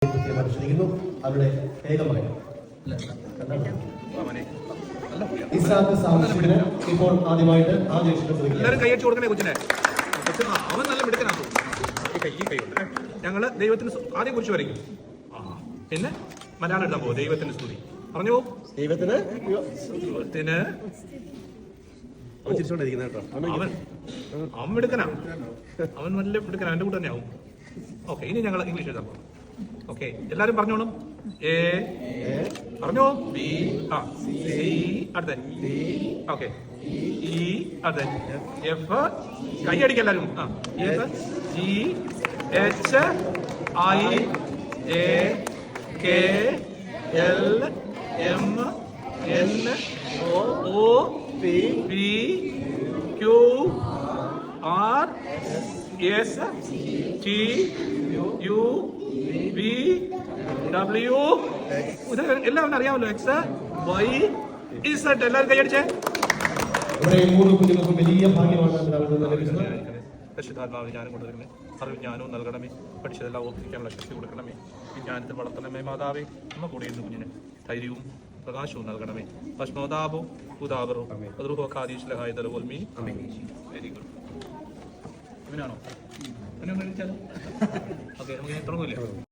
പരിശോധിക്കുന്നു. അവരുടെ വേഗം പറയാം. ഇപ്പോൾ ആദ്യമായിട്ട് എല്ലാവരും കൈയടിച്ചു കൊടുക്കണേ കൊച്ചിനെ. അവൻ നല്ല മിടുക്കനാകും. ഈ കൈ ഞങ്ങള് ദൈവത്തിന് ആദ്യം കുറിച്ച് വരയ്ക്കും. പിന്നെ മലയാളം എഴുതാൻ പോകും. ദൈവത്തിന് സ്തുതി പറഞ്ഞു പോകും. ദൈവത്തിന് അവൻ മിടുക്കനാ. അവൻ നല്ല മിടുക്കനാ. എന്റെ കൂടെ തന്നെ ആവും. ഓക്കെ, ഇനി ഞങ്ങൾ ഇംഗ്ലീഷ് എഴുതാൻ പോകും. ഓക്കെ, എല്ലാരും പറഞ്ഞോളും. എ പറഞ്ഞോ. ബി സി അടുത്ത. ഓക്കെ, ഇ അടുത്ത. എഫ് കൈയടിക്ക് എല്ലാരും. F G H I J K L M N O P Q R S T U V W. ഇത് എല്ലാവരും അറിയാമല്ലോ. X Y Z. എല്ലാവരും കൈയടിച്ചേ. വലിയ ഭാഗ്യമാണ് പരിശുദ്ധാത്മാവിന് ജ്ഞാനം കൊണ്ടുവരണമേ. അറിവിജ്ഞാനവും നൽകണമേ. പഠിച്ചതെല്ലാം ഓർമ്മിക്കാനുള്ള ശക്തി കൊടുക്കണമേ. വിജ്ഞാനത്തിൽ വളർത്തണമേ. മാതാവേ, അമ്മ കൂടെ ഇരുന്ന് കുഞ്ഞിന് ധൈര്യവും പ്രകാശവും നൽകണമേ. ഭസ്മോദാബോ ഉദാബറോ അതുഹോ ഖാദീശ്ലഹായ തലവോൽമീ. Very good. ഇവനാണോ? ഓക്കെ, നമുക്ക് തുടങ്ങൂല്ലേ?